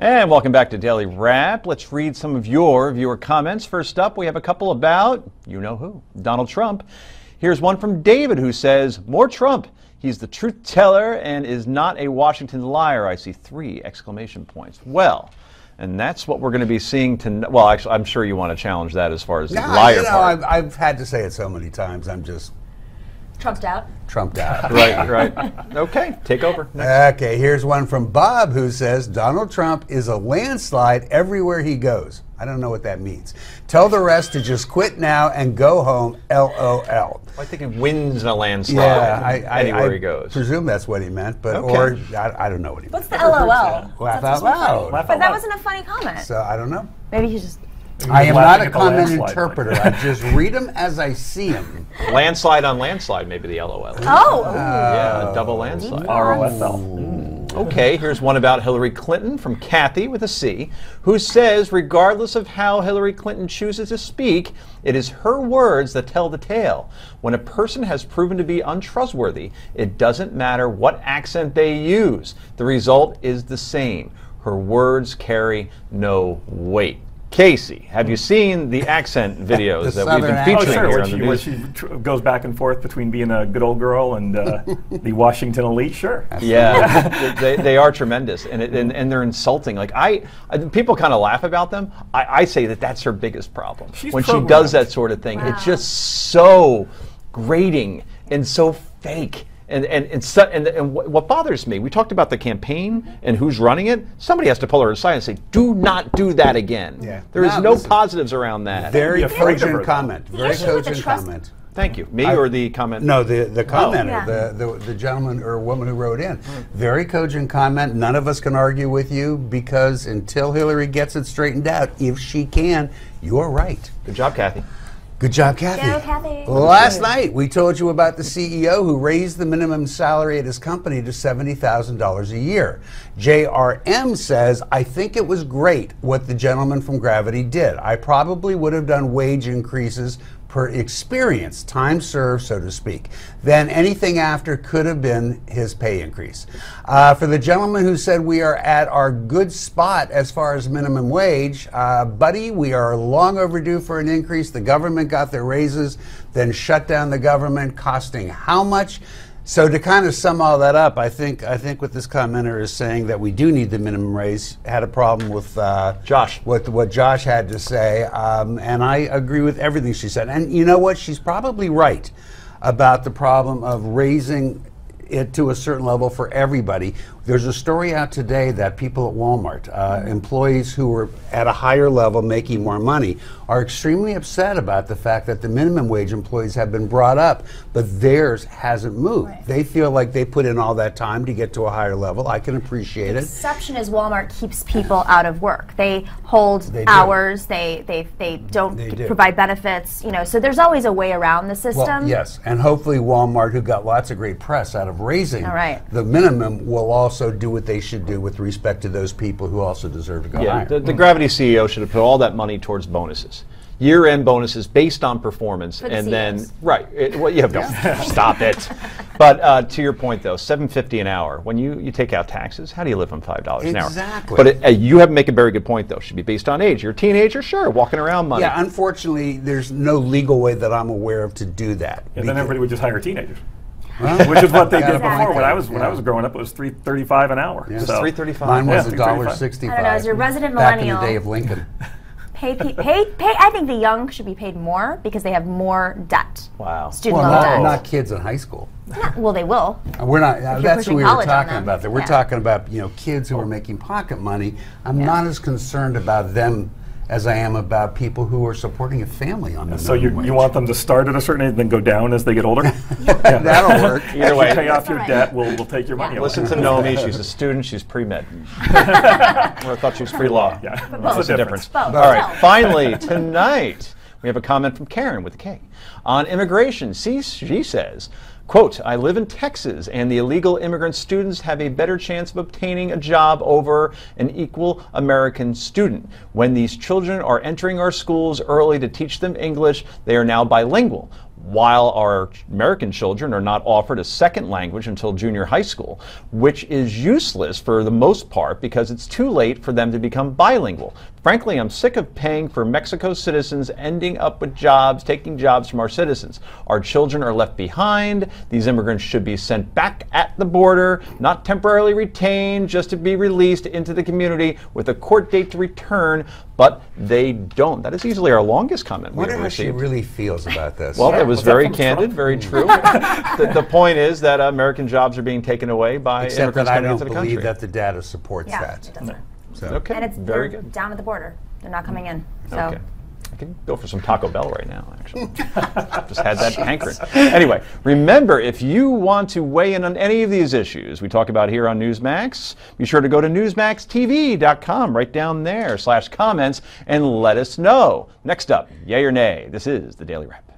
And welcome back to Daily Wrap. Let's read some of your viewer comments. First up, we have a couple about you know who, Donald Trump. Here's one from David who says, "More Trump. He's the truth teller and is not a Washington liar. I see 3 exclamation points." Well, and that's what we're going to be seeing tonight. Well, actually, I'm sure you want to challenge that as far as the liar part. I've had to say it so many times. I'm just Trumped out. Trumped out. Right. Okay, take over. Next. Okay, here's one from Bob who says, "Donald Trump is a landslide everywhere he goes." I don't know what that means. "Tell the rest to just quit now and go home, LOL. I think he wins in a landslide anywhere he goes. I presume that's what he meant, but okay. or I don't know what he meant. What's the LOL? Laugh out loud. But that wasn't a funny comment. So I don't know. Maybe he's just... I am not a comment interpreter. I just read them as I see them. Landslide on landslide, maybe the LOL. Oh! Yeah, a double landslide. ROFL. Okay, here's one about Hillary Clinton from Kathy with a C, who says, regardless of how Hillary Clinton chooses to speak, it is her words that tell the tale. When a person has proven to be untrustworthy, it doesn't matter what accent they use. The result is the same. Her words carry no weight. Casey, have you seen the accent videos that we've been featuring here on the news? Where she goes back and forth between being a good old girl and the Washington elite, sure. Yeah, they are tremendous, and they're insulting. Like people kind of laugh about them. I say that that's her biggest problem. When she does that sort of thing, it's just so grating and so fake. And what bothers me, we talked about the campaign and who's running it. Somebody has to pull her aside and say, "Do not do that again." Yeah. There is no positives around that. Very cogent comment. Very cogent comment. Thank you. Me or the comment? No, the commenter, the gentleman or woman who wrote in. Very cogent comment. None of us can argue with you because until Hillary gets it straightened out, if she can, you're right. Good job, Kathy. Good job, Kathy. Go, Kathy. Last night, we told you about the CEO who raised the minimum salary at his company to $70,000 a year. JRM says, "I think it was great what the gentleman from Gravity did. I probably would have done wage increases per experience, time served, so to speak. Then anything after could have been his pay increase." For the gentleman who said we are at our good spot as far as minimum wage, buddy, we are long overdue for an increase. The government got their raises, then shut down the government, costing how much? So to kind of sum all that up, I think what this commenter is saying that we do need the minimum raise. Had a problem with Josh. What Josh had to say, and I agree with everything she said. And you know what? She's probably right about the problem of raising it to a certain level for everybody. There's a story out today that people at Walmart, employees who were at a higher level making more money, are extremely upset about the fact that the minimum wage employees have been brought up, but theirs hasn't moved. Right. They feel like they put in all that time to get to a higher level. I can appreciate it. The exception is Walmart keeps people out of work. They hold hours. They don't provide benefits. You know, so there's always a way around the system. Well, yes, and hopefully Walmart, who got lots of great press out of raising the minimum, will also do what they should do with respect to those people who also deserve to go higher. The Gravity CEO should have put all that money towards bonuses. Year-end bonuses based on performance, and then stop it. But to your point, though, $7.50 an hour. When you take out taxes, how do you live on $5 an hour? Exactly. But you have make a very good point, though. Should be based on age. You're a teenager, sure, walking around money. Yeah, unfortunately, there's no legal way that I'm aware of to do that. Yeah, then everybody would just hire teenagers. Which is what they did before. When I was growing up, it was $3.35 an hour. Yeah. So $3.35. Mine was $1.65. I don't know. As your resident millennial, back in the day of Lincoln. I think the young should be paid more because they have more debt. Wow. Student loan debt. Not kids in high school. Yeah, well, they will. We're not. That's what we were talking about. We're talking about kids who are making pocket money. I'm not as concerned about them as I am about people who are supporting a family on the So you want them to start at a certain age, then go down as they get older? That'll work. Either way, pay off your debt. We'll take your money. Listen to Naomi. She's a student. She's pre-med. I thought she was pre-law. Yeah, what's the difference? All right. Finally, tonight we have a comment from Karen with a K on immigration. She says, quote, "I live in Texas and the illegal immigrant students have a better chance of obtaining a job over an equal American student. When these children are entering our schools early to teach them English, they are now bilingual. while our American children are not offered a second language until junior high school, which is useless for the most part because it's too late for them to become bilingual. Frankly, I'm sick of paying for Mexico's citizens ending up with jobs, taking jobs from our citizens. Our children are left behind. These immigrants should be sent back at the border, not temporarily retained just to be released into the community with a court date to return, but they don't. That is easily our longest comment we've received. What she really feels about this. Well, it was very candid, very true. The point is that American jobs are being taken away by immigrants coming into the country. I don't believe that the data supports that. It doesn't. So. Okay, and it's very good. Down at the border. They're not coming in. So. Okay. I can go for some Taco Bell right now, actually. Just had that hankering. Anyway, remember, if you want to weigh in on any of these issues we talk about here on Newsmax, be sure to go to newsmaxtv.com, right down there, /comments, and let us know. Next up, yay or nay, this is the Daily Wrap.